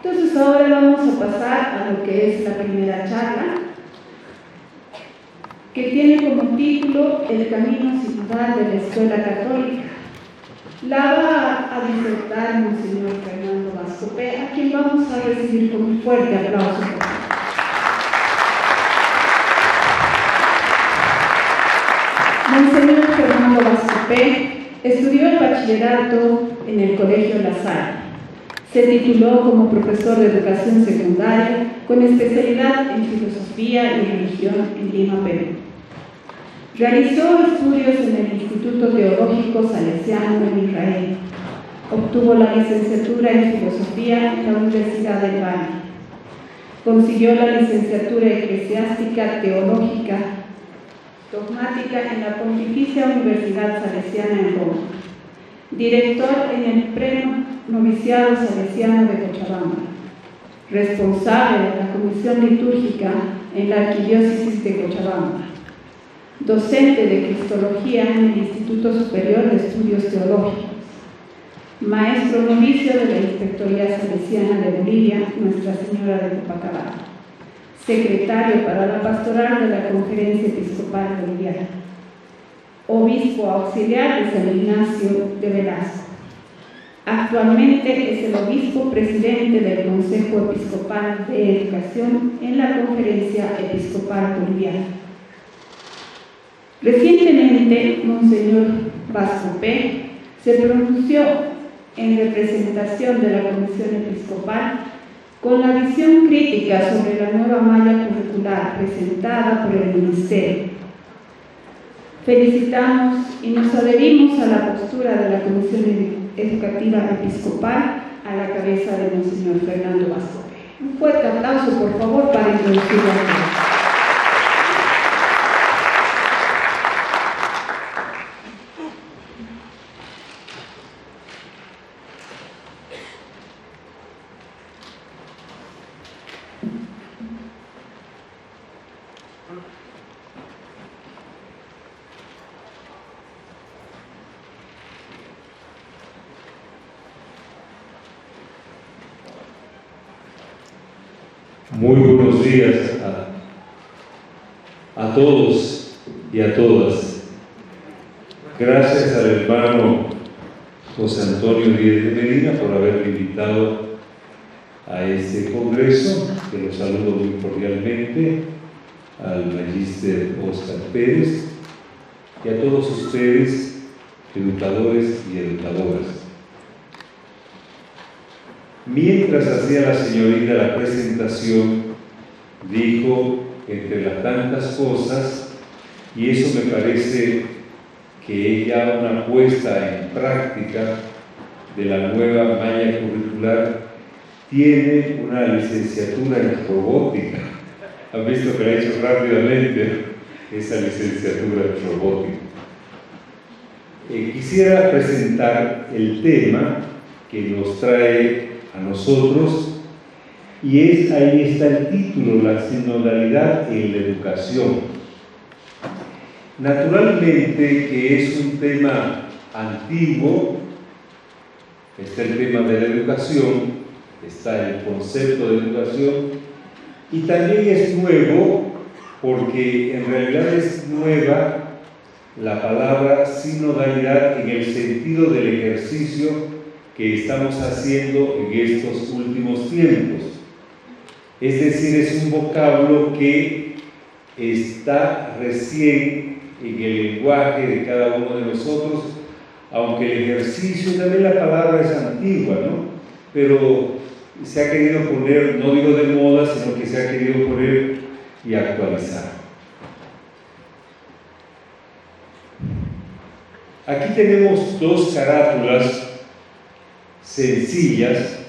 Entonces ahora vamos a pasar a lo que es la primera charla, que tiene como título El camino sinodal de la Escuela Católica. La va a disertar Monseñor Fernando Vascopé, a quien vamos a recibir con un fuerte aplauso. Monseñor Fernando Vascopé estudió el bachillerato en el Colegio La Salle. Se tituló como profesor de educación secundaria con especialidad en filosofía y religión en Lima, Perú. Realizó estudios en el Instituto Teológico Salesiano en Israel. Obtuvo la licenciatura en filosofía en la Universidad del Valle. Consiguió la licenciatura eclesiástica teológica dogmática en la Pontificia Universidad Salesiana en Roma. Director en el Prenoviciado Salesiano de Cochabamba. Responsable de la Comisión Litúrgica en la Arquidiócesis de Cochabamba. Docente de Cristología en el Instituto Superior de Estudios Teológicos. Maestro novicio de la Inspectoría Salesiana de Bolivia, Nuestra Señora de Copacabana. Secretario para la Pastoral de la Conferencia Episcopal Boliviana. Obispo auxiliar de San Ignacio de Velasco. Actualmente es el obispo presidente del Consejo Episcopal de Educación en la Conferencia Episcopal Boliviana. Recientemente, Monseñor Vascopé se pronunció en representación de la Comisión Episcopal con la visión crítica sobre la nueva malla curricular presentada por el Ministerio. Felicitamos y nos adherimos a la postura de la Comisión Educativa Episcopal a la cabeza de Monseñor Fernando Vascopé. Un fuerte aplauso, por favor, para introducirlo aquí. Muy buenos días a todos y a todas. Gracias al hermano José Antonio Díez de Medina por haberme invitado a este congreso, que lo saludo muy cordialmente, al magíster Óscar Pérez y a todos ustedes, educadores y educadoras. Mientras hacía la señorita la presentación, dijo, entre las tantas cosas, y eso me parece que es ya una puesta en práctica de la nueva malla curricular, tiene una licenciatura en robótica. ¿Han visto que la he hecho rápidamente esa licenciatura en robótica? Quisiera presentar el tema que nos trae a nosotros, y ahí está el título, la sinodalidad en la educación. Naturalmente que es un tema antiguo, está el tema de la educación, está el concepto de educación, y también es nuevo porque en realidad es nueva la palabra sinodalidad en el sentido del ejercicio que estamos haciendo en estos últimos tiempos. Es decir, es un vocablo que está recién en el lenguaje de cada uno de nosotros, aunque el ejercicio, también la palabra es antigua, ¿no? Pero se ha querido poner, no digo de moda, sino que se ha querido poner y actualizar. Aquí tenemos dos carátulas sencillas,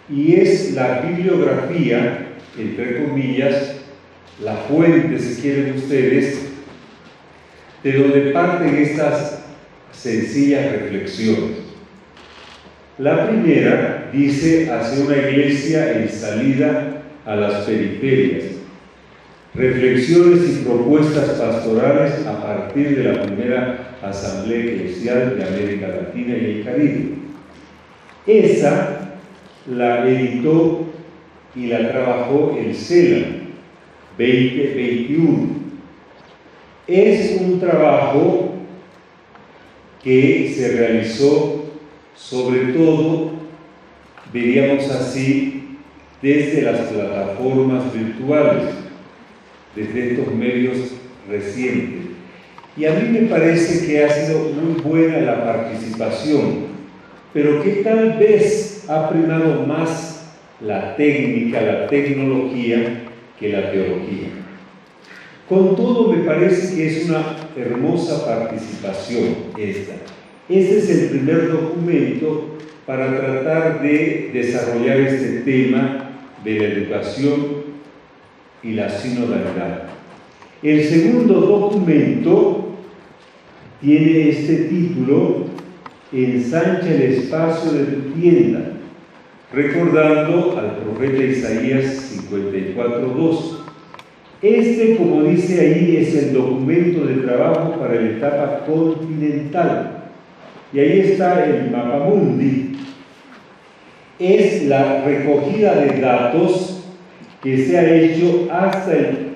y es la bibliografía, entre comillas, la fuente, si quieren ustedes, de donde parten estas sencillas reflexiones. La primera dice: hacia una iglesia en salida a las periferias, reflexiones y propuestas pastorales a partir de la primera asamblea eclesial de América Latina y el Caribe. Esa la editó y la trabajó el CELA 2021. Es un trabajo que se realizó sobre todo, diríamos así, desde las plataformas virtuales, desde estos medios recientes. Y a mí me parece que ha sido muy buena la participación, pero que tal vez ha primado más la técnica, la tecnología, que la teología. Con todo, me parece que es una hermosa participación esta. Este es el primer documento para tratar de desarrollar este tema de la educación y la sinodalidad. El segundo documento tiene este título: Ensancha el espacio de tu tienda, recordando al profeta Isaías 54:2. Este, como dice ahí, es el documento de trabajo para la etapa continental. Y ahí está el Mapamundi. Es la recogida de datos que se ha hecho hasta el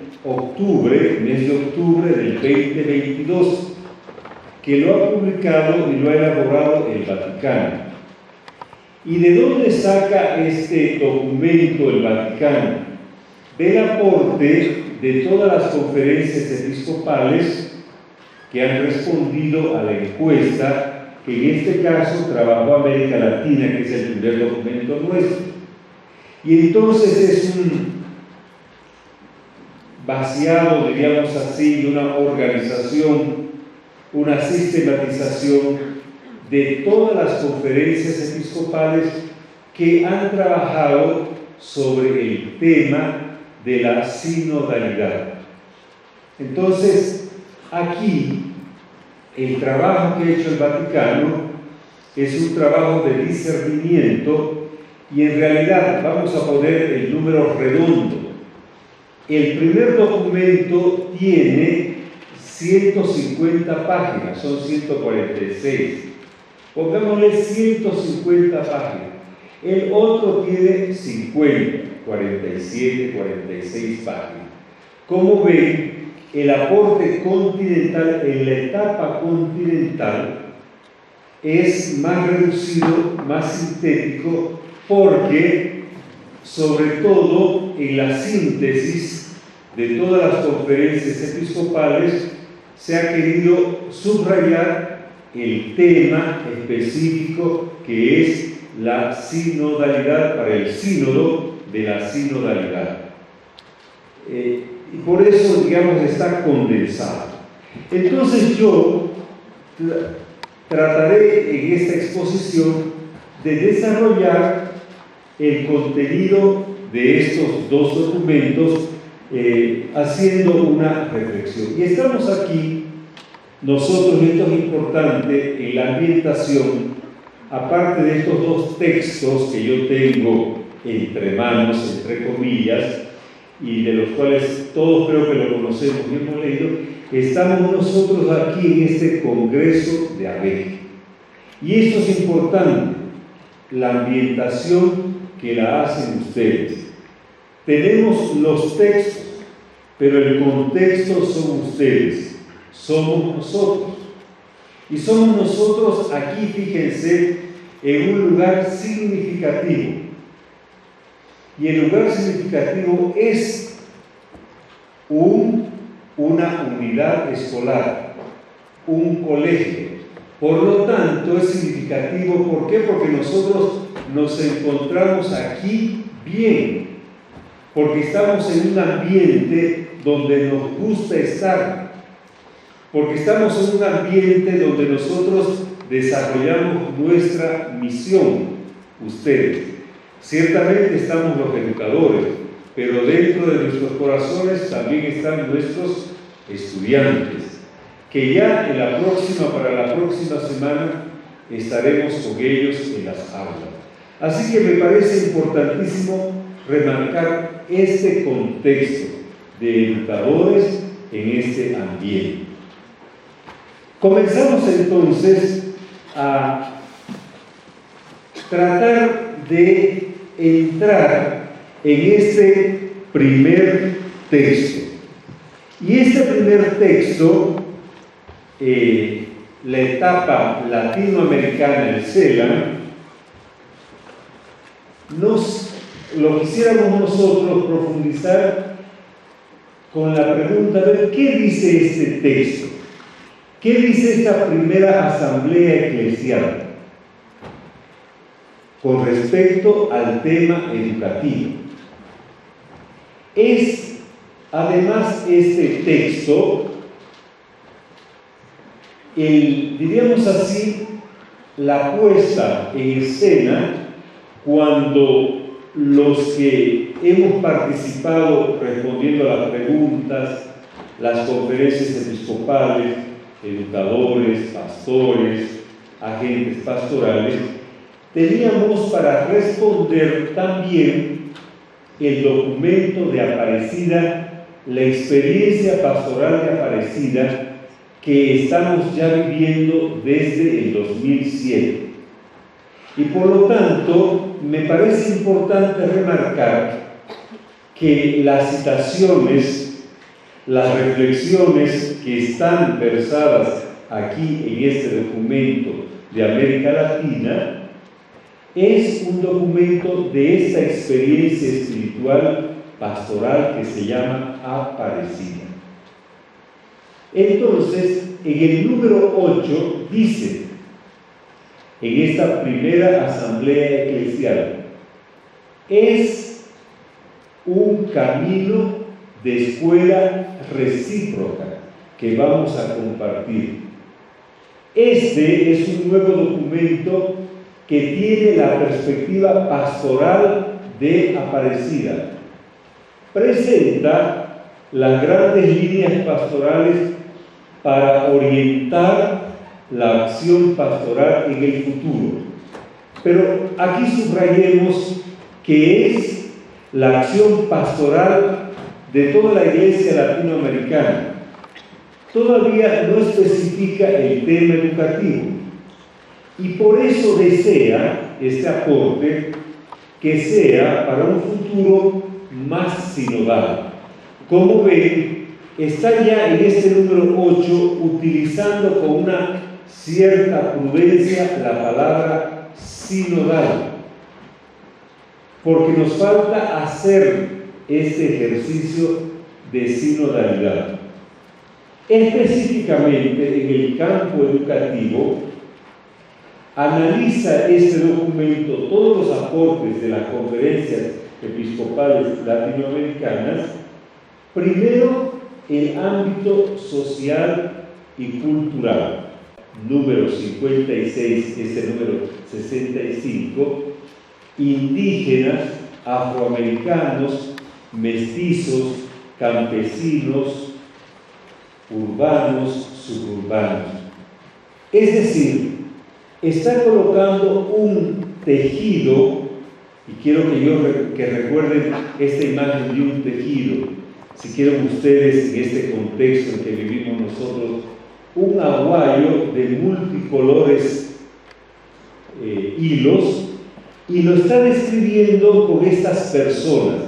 mes de octubre del 2022, que lo ha publicado y lo ha elaborado el Vaticano. ¿Y de dónde saca este documento el Vaticano? Del aporte de todas las conferencias episcopales que han respondido a la encuesta, que en este caso trabajó América Latina, que es el primer documento nuestro. Y entonces es un vaciado, diríamos así, de una organización, una sistematización de todas las conferencias episcopales que han trabajado sobre el tema de la sinodalidad. Entonces, aquí el trabajo que ha hecho el Vaticano es un trabajo de discernimiento, y en realidad vamos a poner el número redondo. El primer documento tiene 150 páginas, son 146. Pongámosle 150 páginas. El otro tiene 50, 47, 46 páginas. Como ven, el aporte continental en la etapa continental es más reducido, más sintético, porque sobre todo en la síntesis de todas las conferencias episcopales se ha querido subrayar el tema específico que es la sinodalidad, para el sínodo de la sinodalidad. Y por eso, digamos, está condensado. Entonces yo trataré en esta exposición de desarrollar el contenido de estos dos documentos, haciendo una reflexión. Y estamos aquí, nosotros, y esto es importante, en la ambientación, aparte de estos dos textos que yo tengo entre manos, entre comillas, y de los cuales todos creo que lo conocemos y hemos leído, estamos nosotros aquí en este Congreso de ABEC. Y esto es importante, la ambientación que la hacen ustedes. Tenemos los textos, pero el contexto son ustedes, somos nosotros. Y somos nosotros aquí, fíjense, en un lugar significativo. Y el lugar significativo es una unidad escolar, un colegio. Por lo tanto, es significativo. ¿Por qué? Porque nosotros nos encontramos aquí bien, porque estamos en un ambiente donde nos gusta estar, porque estamos en un ambiente donde nosotros desarrollamos nuestra misión, ustedes. Ciertamente estamos los educadores, pero dentro de nuestros corazones también están nuestros estudiantes, que ya para la próxima semana estaremos con ellos en las aulas. Así que me parece importantísimo remarcar este contexto de educadores en este ambiente. Comenzamos entonces a tratar de entrar en este primer texto. Y este primer texto, la etapa latinoamericana, el CELAM, lo quisiéramos nosotros profundizar con la pregunta de ¿qué dice este texto? ¿Qué dice esta primera asamblea eclesial con respecto al tema educativo? Es además este texto, diríamos así, la puesta en escena cuando los que hemos participado respondiendo a las preguntas, las conferencias episcopales, educadores, pastores, agentes pastorales, teníamos para responder también el documento de Aparecida, la experiencia pastoral de Aparecida que estamos ya viviendo desde el 2007. Y por lo tanto, me parece importante remarcar que las citaciones, las reflexiones que están versadas aquí en este documento de América Latina, es un documento de esta experiencia espiritual pastoral que se llama Aparecida. Entonces, en el número 8 dice, en esta primera asamblea eclesial, es un camino de escuela recíproca que vamos a compartir. Este es un nuevo documento que tiene la perspectiva pastoral de Aparecida. Presenta las grandes líneas pastorales para orientar la acción pastoral en el futuro. Pero aquí subrayemos que es la acción pastoral de toda la iglesia latinoamericana. Todavía no especifica el tema educativo. Y por eso desea este aporte que sea para un futuro más sinodal. Como ven, está ya en este número 8 utilizando con una cierta prudencia la palabra sinodal, porque nos falta hacer este ejercicio de sinodalidad. Específicamente en el campo educativo, analiza este documento todos los aportes de las conferencias episcopales latinoamericanas. Primero, el ámbito social y cultural. Número 56, este número 65, indígenas, afroamericanos, mestizos, campesinos, urbanos, suburbanos. Es decir, está colocando un tejido, y quiero que recuerden esta imagen de un tejido, si quieren ustedes en este contexto en que vivimos nosotros, un aguayo de multicolores hilos, y lo está describiendo con estas personas.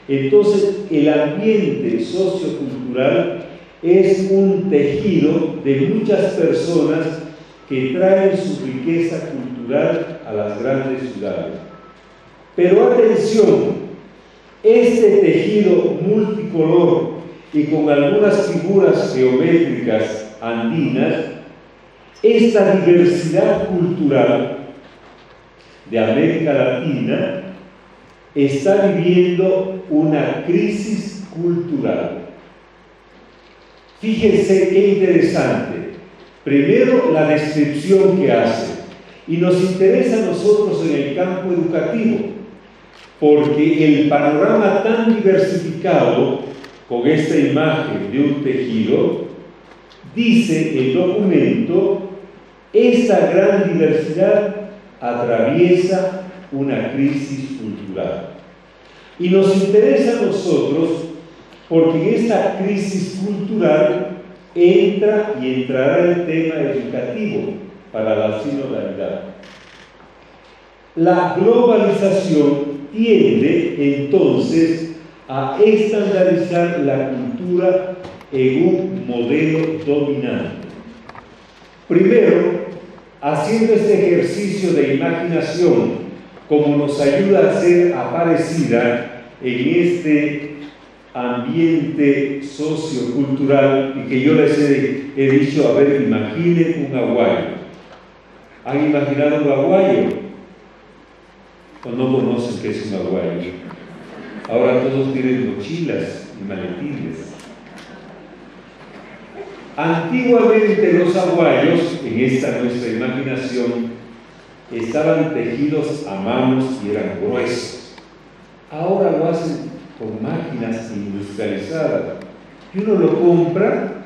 Entonces, el ambiente sociocultural es un tejido de muchas personas que traen su riqueza cultural a las grandes ciudades. Pero atención, este tejido multicolor y con algunas figuras geométricas andinas, esta diversidad cultural de América Latina está viviendo una crisis cultural. Fíjense qué interesante. Primero, la descripción que hace. Y nos interesa a nosotros en el campo educativo, porque el panorama tan diversificado, con esta imagen de un tejido, dice el documento, esta gran diversidad atraviesa una crisis cultural. Y nos interesa a nosotros porque en esta crisis cultural entra y entrará el tema educativo para la sinodalidad. La globalización tiende entonces a estandarizar la cultura en un modelo dominante. Primero, haciendo este ejercicio de imaginación, como nos ayuda a ser aparecida en este ambiente sociocultural, y que yo les he dicho, a ver, imaginen un aguayo. ¿Han imaginado un aguayo? ¿O no conocen qué es un aguayo? Ahora todos tienen mochilas y maletines. Antiguamente los aguayos, en esta nuestra imaginación, estaban tejidos a manos y eran gruesos. Ahora lo hacen con máquinas industrializadas, y uno lo compra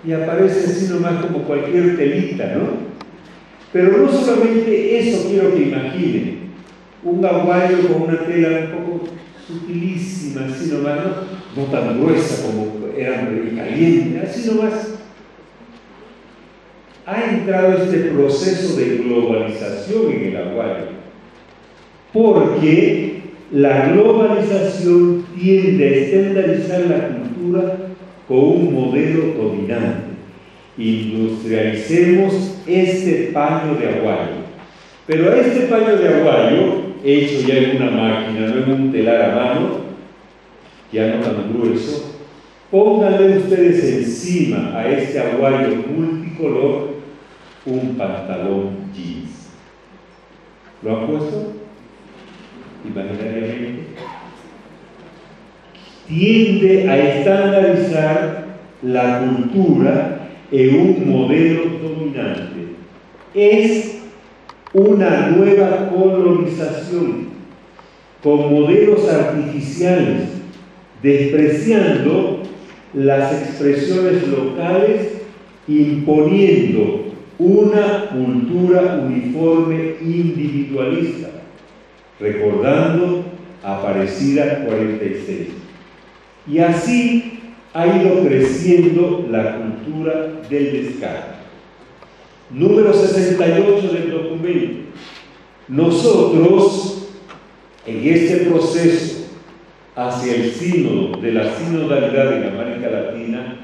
y aparece así nomás como cualquier telita, ¿no? Pero no solamente eso quiero que imaginen, un aguayo con una tela un poco sutilísima, así nomás, no tan gruesa como era caliente, así nomás. Ha entrado este proceso de globalización en el aguayo, porque la globalización tiende a estandarizar la cultura con un modelo dominante. Industrialicemos este paño de aguayo, pero a este paño de aguayo, hecho ya en una máquina, no en un telar a mano, ya no tan grueso, pónganle ustedes encima a este aguayo multicolor un pantalón jeans. ¿Lo han puesto? Imaginariamente. Tiende a estandarizar la cultura en un modelo dominante. Es una nueva colonización con modelos artificiales, despreciando las expresiones locales, imponiendo una cultura uniforme individualista, recordando Aparecida 46. Y así ha ido creciendo la cultura del descarte. Número 68 del documento. Nosotros, en este proceso hacia el sínodo de la sinodalidad en América Latina,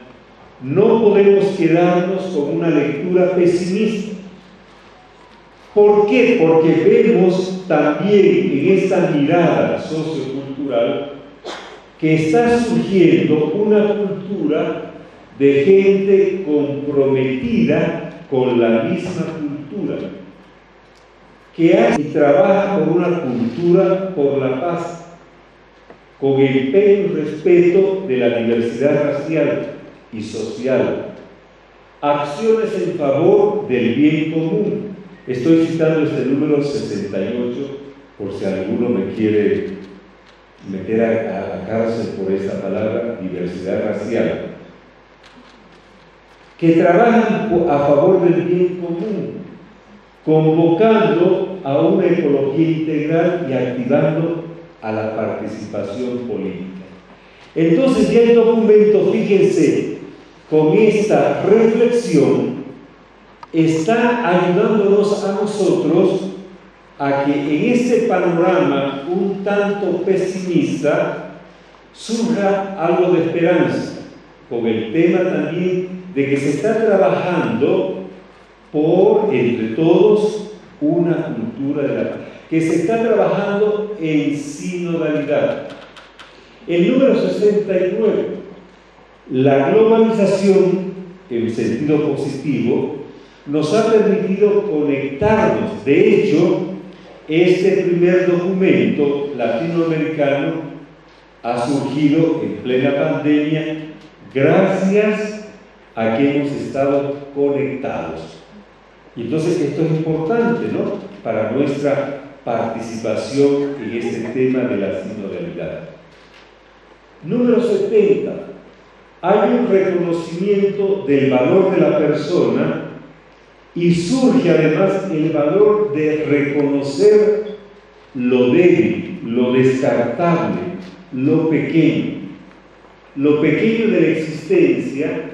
no podemos quedarnos con una lectura pesimista. ¿Por qué? Porque vemos también en esta mirada sociocultural que está surgiendo una cultura de gente comprometida con la misma cultura, que hace y trabaja por una cultura por la paz, con empeño y respeto de la diversidad racial y social, acciones en favor del bien común. Estoy citando este número 68 por si alguno me quiere meter a la cárcel por esta palabra, diversidad racial, que trabajan a favor del bien común, convocando a una ecología integral y activando a la participación política. Entonces ya el documento, fíjense, con esta reflexión está ayudándonos a nosotros a que en este panorama un tanto pesimista surja algo de esperanza, con el tema también de que se está trabajando por, entre todos, una cultura de la paz, que se está trabajando en sinodalidad. El número 69, la globalización en sentido positivo nos ha permitido conectarnos. De hecho, este primer documento latinoamericano ha surgido en plena pandemia gracias a que hemos estado conectados. Y entonces esto es importante, ¿no?, para nuestra participación en este tema de la sinodalidad. Número 70. Hay un reconocimiento del valor de la persona y surge además el valor de reconocer lo débil, lo descartable, lo pequeño de la existencia,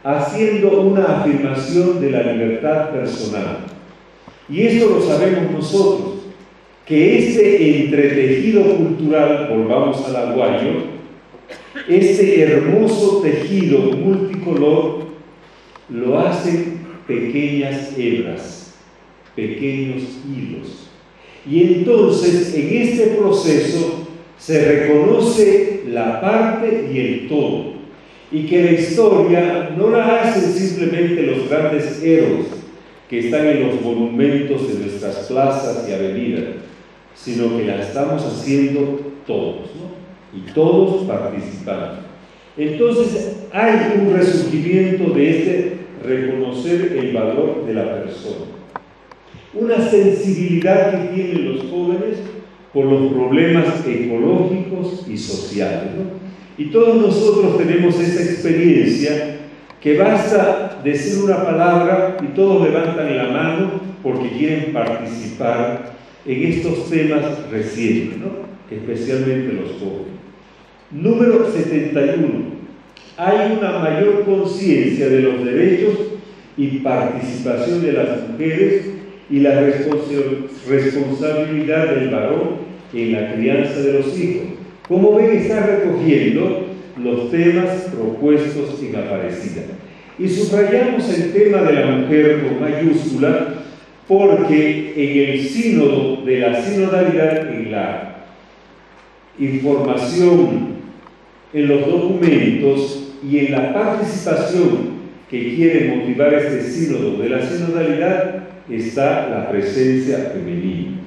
haciendo una afirmación de la libertad personal. Y esto lo sabemos nosotros, que ese entretejido cultural, volvamos al aguayo, ese hermoso tejido multicolor, lo hacen pequeñas hebras, pequeños hilos. Y entonces en este proceso se reconoce la parte y el todo, y que la historia no la hacen simplemente los grandes héroes que están en los monumentos de nuestras plazas y avenidas, sino que la estamos haciendo todos, ¿no? Y todos participando. Entonces hay un resurgimiento de este reconocer el valor de la persona, una sensibilidad que tienen los jóvenes por los problemas ecológicos y sociales, ¿no? Y todos nosotros tenemos esa experiencia que basta decir una palabra y todos levantan la mano porque quieren participar en estos temas recientes, ¿no? Especialmente los jóvenes. Número 71. Hay una mayor conciencia de los derechos y participación de las mujeres y la responsabilidad del varón en la crianza de los hijos. Como ven, está recogiendo los temas propuestos en Aparecida. Y subrayamos el tema de la mujer con mayúscula porque en el sínodo de la sinodalidad, en la información, en los documentos y en la participación que quiere motivar este sínodo de la sinodalidad, está la presencia femenina.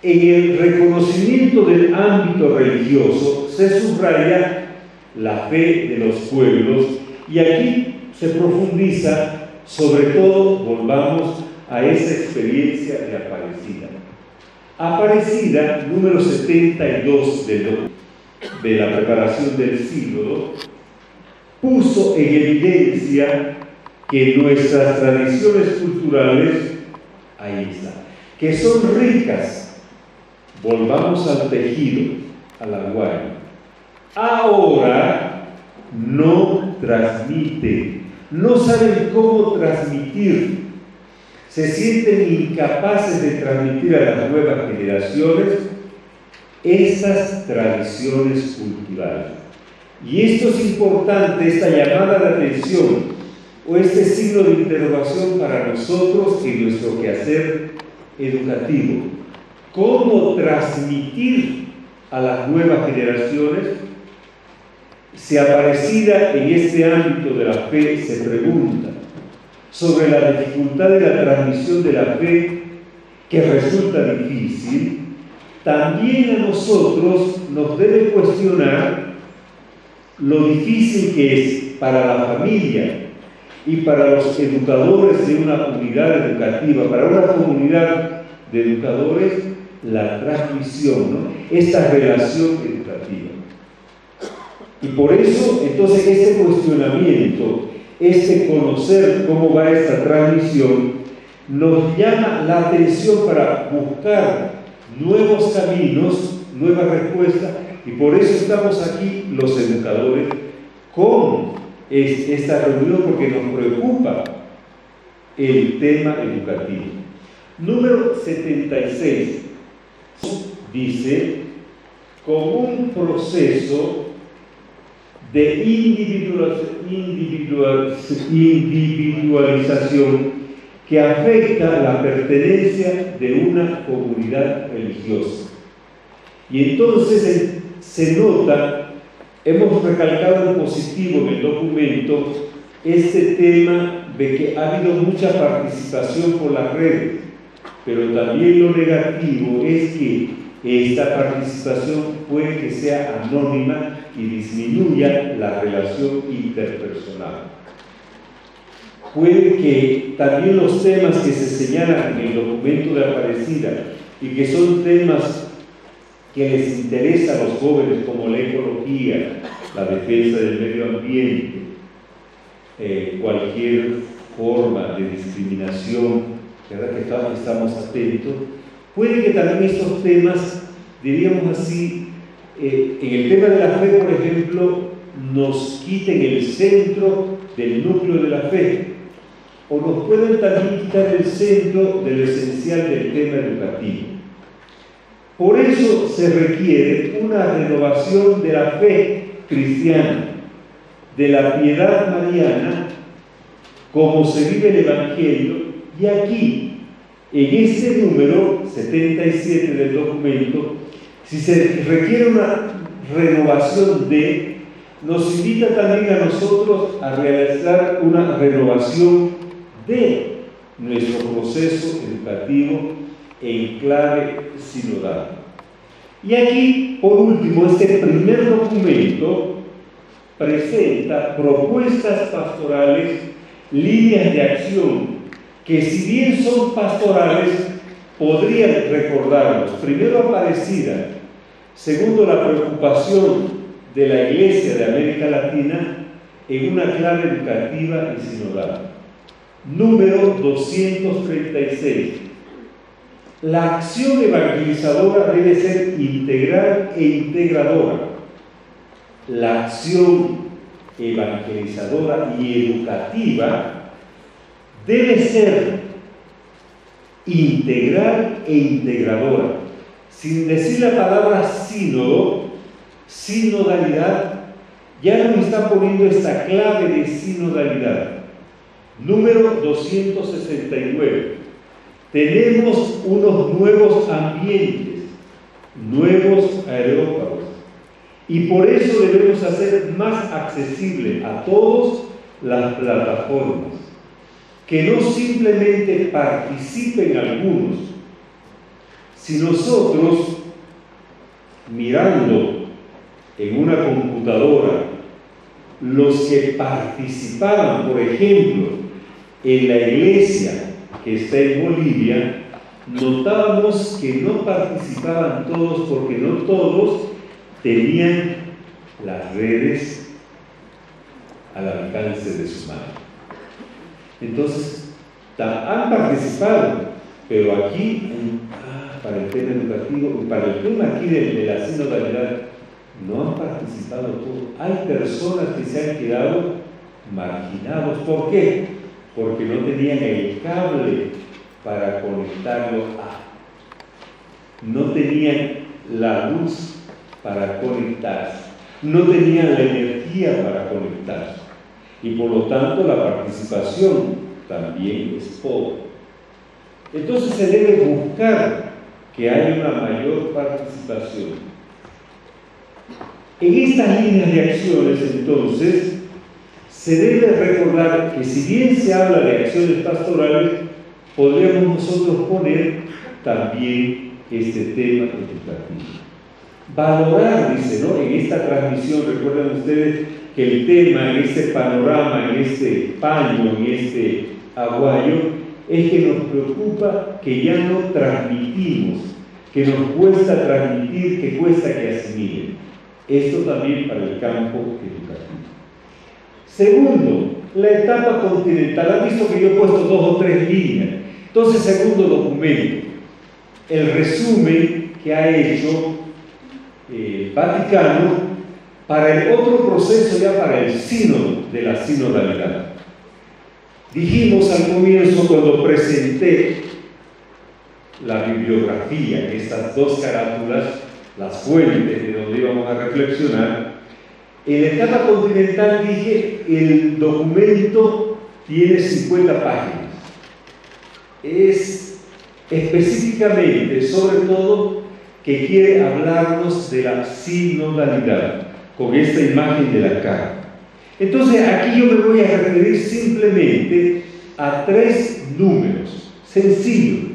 En el reconocimiento del ámbito religioso se subraya la fe de los pueblos y aquí se profundiza, sobre todo, volvamos a esa experiencia de Aparecida. Aparecida, número 72 de la preparación del sínodo, puso en evidencia que nuestras tradiciones culturales, ahí está, que son ricas. Volvamos al tejido, al aguayo. Ahora no transmiten, no saben cómo transmitir, se sienten incapaces de transmitir a las nuevas generaciones esas tradiciones culturales. Y esto es importante, esta llamada de atención o este signo de interrogación para nosotros en nuestro quehacer educativo. ¿Cómo transmitir a las nuevas generaciones? Si Aparecida en este ámbito de la fe se pregunta sobre la dificultad de la transmisión de la fe, que resulta difícil, también a nosotros nos debe cuestionar lo difícil que es para la familia y para los educadores de una unidad educativa, para una comunidad de educadores, la transmisión, ¿no? Esta relación educativa. Y por eso, entonces, este cuestionamiento, este conocer cómo va esta transmisión, nos llama la atención para buscar nuevos caminos, nuevas respuestas, y por eso estamos aquí los educadores con esta reunión, porque nos preocupa el tema educativo. Número 76 dice, con un proceso de individualización que afecta la pertenencia de una comunidad religiosa. Y entonces se nota, hemos recalcado en positivo en el documento, este tema de que ha habido mucha participación por las redes, pero también lo negativo es que esta participación puede que sea anónima y disminuya la relación interpersonal. Puede que también los temas que se señalan en el documento de Aparecida y que son temas que les interesa a los jóvenes, como la ecología, la defensa del medio ambiente, cualquier forma de discriminación, ¿verdad? Que estamos atentos, puede que también estos temas, diríamos así, en el tema de la fe, por ejemplo, nos quiten el centro del núcleo de la fe, o nos pueden también quitar el centro de lo esencial del tema educativo. Por eso se requiere una renovación de la fe cristiana, de la piedad mariana, como se vive el Evangelio, y aquí, en este número 77 del documento, si se requiere una renovación nos invita también a nosotros a realizar una renovación de nuestro proceso educativo en clave sinodal. Y aquí, por último, este primer documento presenta propuestas pastorales, líneas de acción, que si bien son pastorales, podrían recordarnos, primero, Aparecida, segundo, la preocupación de la Iglesia de América Latina en una clave educativa y sinodal. Número 236. La acción evangelizadora debe ser integral e integradora. La acción evangelizadora y educativa debe ser integral e integradora. Sin decir la palabra sínodo, sinodalidad, ya nos está poniendo esta clave de sinodalidad. Número 269. Tenemos unos nuevos ambientes, nuevos aerópagos, y por eso debemos hacer más accesible a todos las plataformas, que no simplemente participen algunos. Si nosotros, mirando en una computadora, los que participaban, por ejemplo, en la iglesia que está en Bolivia, notábamos que no participaban todos porque no todos tenían las redes al alcance de su mano. Entonces, han participado, pero aquí, para el tema educativo, para el tema aquí de la sinodalidad, no han participado todos. Hay personas que se han quedado marginados. ¿Por qué? Porque no tenían el cable para conectarlo no tenían la luz para conectarse, no tenían la energía para conectarse, y por lo tanto la participación también es pobre. Entonces se debe buscar que haya una mayor participación. En estas líneas de acciones, entonces, se debe recordar que si bien se habla de acciones pastorales, podríamos nosotros poner también este tema educativo. Valorar, dice, ¿no? En esta transmisión, recuerdan ustedes que el tema, en este panorama, en este paño, en este aguayo, es que nos preocupa que ya no transmitimos, que nos cuesta transmitir, que cuesta que asimilen. Esto también para el campo educativo. Segundo, la etapa continental. Han visto que yo he puesto 2 o 3 líneas. Entonces, segundo documento, el resumen que ha hecho Vaticano para el otro proceso, ya para el sínodo de la sinodalidad. Dijimos al comienzo, cuando presenté la bibliografía, estas 2 carátulas, las fuentes de donde íbamos a reflexionar, en la etapa continental dije, el documento tiene 50 páginas. Es específicamente, sobre todo, que quiere hablarnos de la sinodalidad, con esta imagen de la carta. Entonces, aquí yo me voy a referir simplemente a 3 números, sencillos,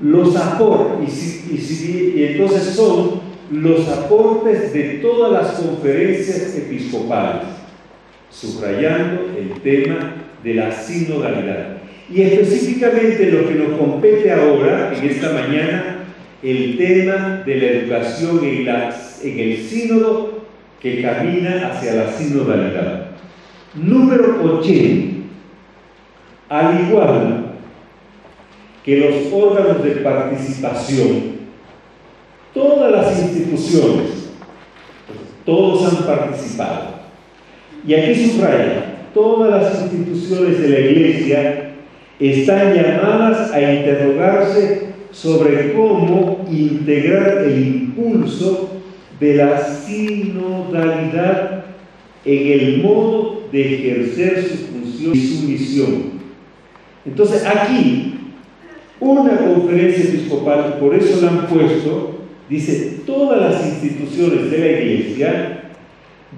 los aportes, y entonces son los aportes de todas las conferencias episcopales, subrayando el tema de la sinodalidad. Y específicamente lo que nos compete ahora, en esta mañana, el tema de la educación en el sínodo que camina hacia la sinodalidad. Número 80. Al igual que los órganos de participación, todas las instituciones, todos han participado. Y aquí subraya, todas las instituciones de la Iglesia están llamadas a interrogarse sobre cómo integrar el impulso de la sinodalidad en el modo de ejercer su función y su misión. Entonces aquí, una conferencia episcopal, por eso la han puesto, dice, todas las instituciones de la Iglesia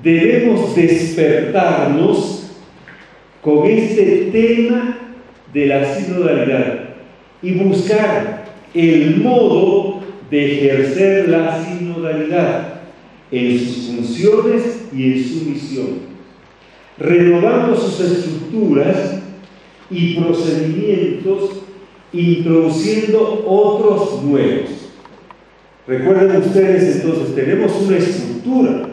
debemos despertarnos con este tema de la sinodalidad y buscar el modo de ejercer la sinodalidad en sus funciones y en su misión, renovando sus estructuras y procedimientos, introduciendo otros nuevos. Recuerden ustedes, entonces, tenemos una estructura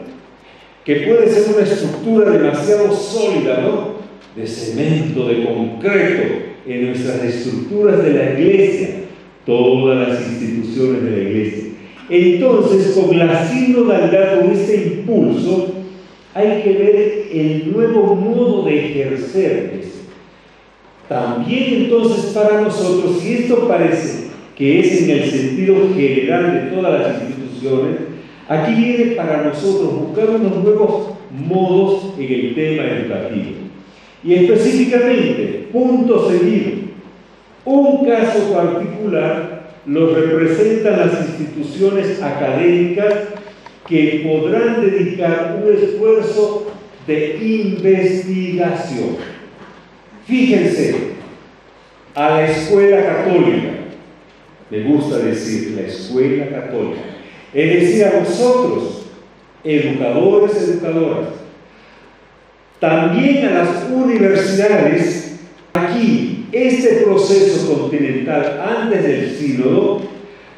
que puede ser una estructura demasiado sólida, ¿no?, de cemento, de concreto, en nuestras estructuras de la Iglesia, todas las instituciones de la Iglesia. Entonces, con la sinodalidad, con este impulso, hay que ver el nuevo modo de ejercer eso. También entonces para nosotros, si esto parece que es en el sentido general de todas las instituciones, aquí viene para nosotros buscar unos nuevos modos en el tema educativo. Y específicamente, punto seguido, un caso particular lo representan las instituciones académicas que podrán dedicar un esfuerzo de investigación. Fíjense, a la escuela católica, me gusta decir la escuela católica, es decir, a vosotros, educadores, educadoras, también a las universidades. Aquí, este proceso continental antes del sínodo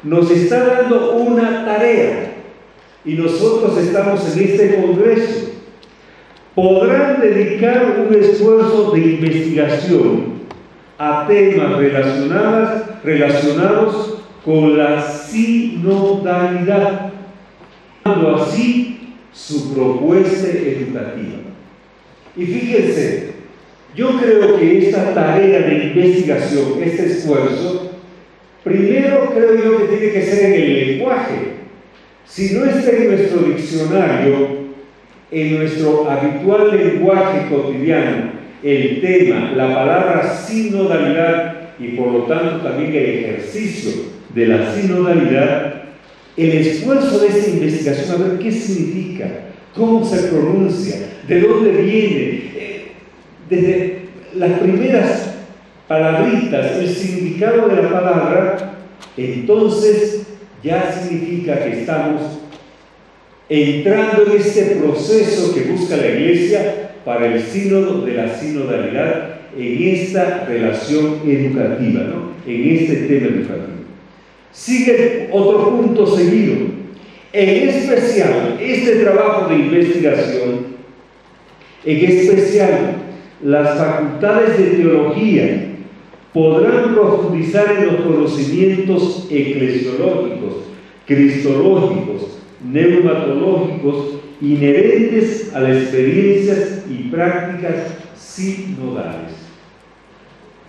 nos está dando una tarea y nosotros estamos en este congreso. Podrán dedicar un esfuerzo de investigación a temas relacionados con la sinodalidad, dando así su propuesta educativa. Y fíjense, yo creo que esta tarea de investigación, este esfuerzo, primero creo yo que tiene que ser en el lenguaje. Si no está en nuestro diccionario, en nuestro habitual lenguaje cotidiano, el tema, la palabra sinodalidad y por lo tanto también el ejercicio de la sinodalidad, el esfuerzo de esta investigación, a ver qué significa, cómo se pronuncia, de dónde viene, desde las primeras palabritas, el significado de la palabra, entonces ya significa que estamos entrando en este proceso que busca la Iglesia para el sínodo de la sinodalidad en esta relación educativa, ¿no?, en este tema educativo. Sigue otro punto seguido. En especial, este trabajo de investigación, en especial las facultades de teología, podrán profundizar en los conocimientos eclesiológicos, cristológicos, neumatológicos, inherentes a las experiencias y prácticas sinodales.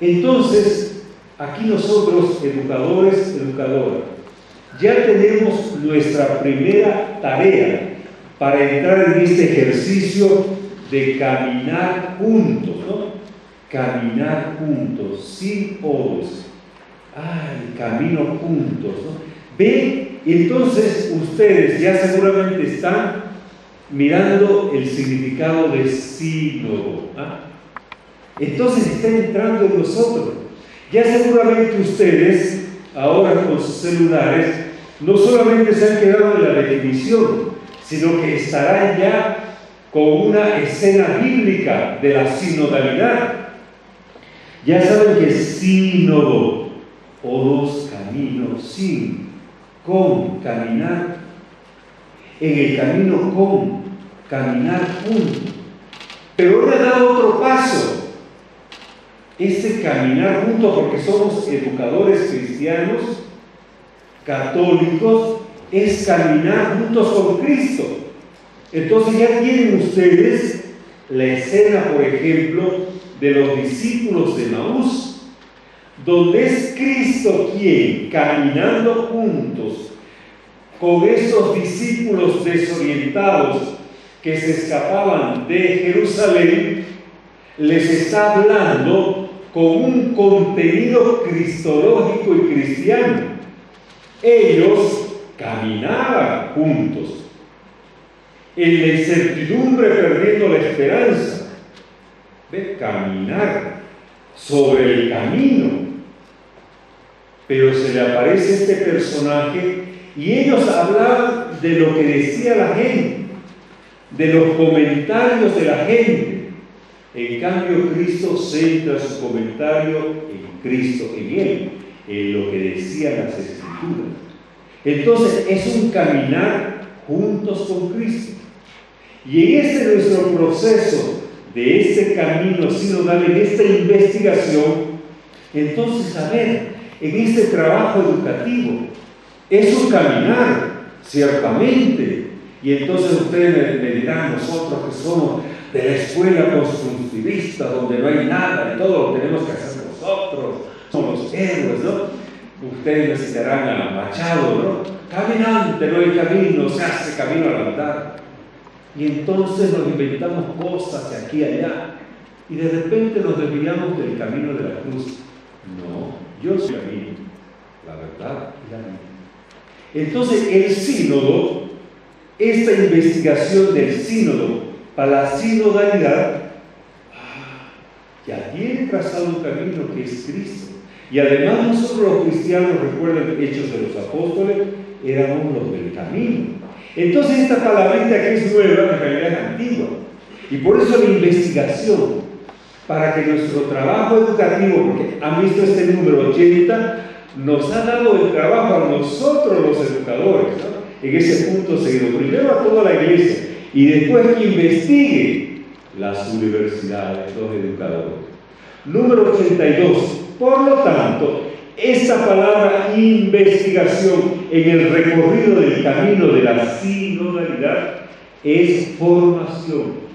Entonces, aquí nosotros, educadores, educadoras, ya tenemos nuestra primera tarea para entrar en este ejercicio de caminar juntos, ¿no? Caminar juntos, sin odos. ¡Ay, camino juntos!, ¿no? ¿Ven? Entonces ustedes ya seguramente están mirando el significado de sínodo, ¿ah? Entonces están entrando en nosotros. Ya seguramente ustedes, ahora con sus celulares, no solamente se han quedado en la definición, sino que estarán ya con una escena bíblica de la sinodalidad. Ya saben que sínodo, odos, camino, sin, con, caminar, en el camino con, caminar junto. Pero ahora da otro paso. Este caminar juntos, porque somos educadores cristianos, católicos, es caminar juntos con Cristo. Entonces ya tienen ustedes la escena, por ejemplo, de los discípulos de Emaús, donde es Cristo quien, caminando juntos con esos discípulos desorientados que se escapaban de Jerusalén, les está hablando con un contenido cristológico y cristiano. Ellos caminaban juntos, en la incertidumbre perdiendo la esperanza. ¿Ve? Caminar sobre el camino. Pero se le aparece este personaje y ellos hablaban de lo que decía la gente, de los comentarios de la gente. En cambio, Cristo centra su comentario en Cristo, en Él, en lo que decían las Escrituras. Entonces, es un caminar juntos con Cristo. Y en este nuestro proceso de este camino sinodal, en esta investigación, entonces, a ver, en este trabajo educativo, es un caminar, ciertamente. Y entonces ustedes me dirán, nosotros que somos de la escuela constructivista, donde no hay nada, y todo lo tenemos que hacer nosotros, somos los héroes, ¿no? Ustedes me citarán a Machado, ¿no? Caminante no hay camino, se hace camino al andar. Y entonces nos inventamos cosas de aquí y allá, y de repente nos desviamos del camino de la cruz. No, yo soy el camino, la verdad y la vida. Entonces el sínodo, esta investigación del sínodo para la sinodalidad, ya tiene trazado un camino que es Cristo. Y además nosotros los cristianos, recuerden Hechos de los Apóstoles, éramos los del camino. Entonces esta palabrita que es nueva, en realidad es antigua. Y por eso la investigación, para que nuestro trabajo educativo, porque han visto este número 80, nos ha dado el trabajo a nosotros los educadores, ¿no? En ese punto seguido. Primero a toda la iglesia y después que investigue las universidades, los educadores. Número 82. Por lo tanto, esa palabra investigación en el recorrido del camino de la sinodalidad es formación.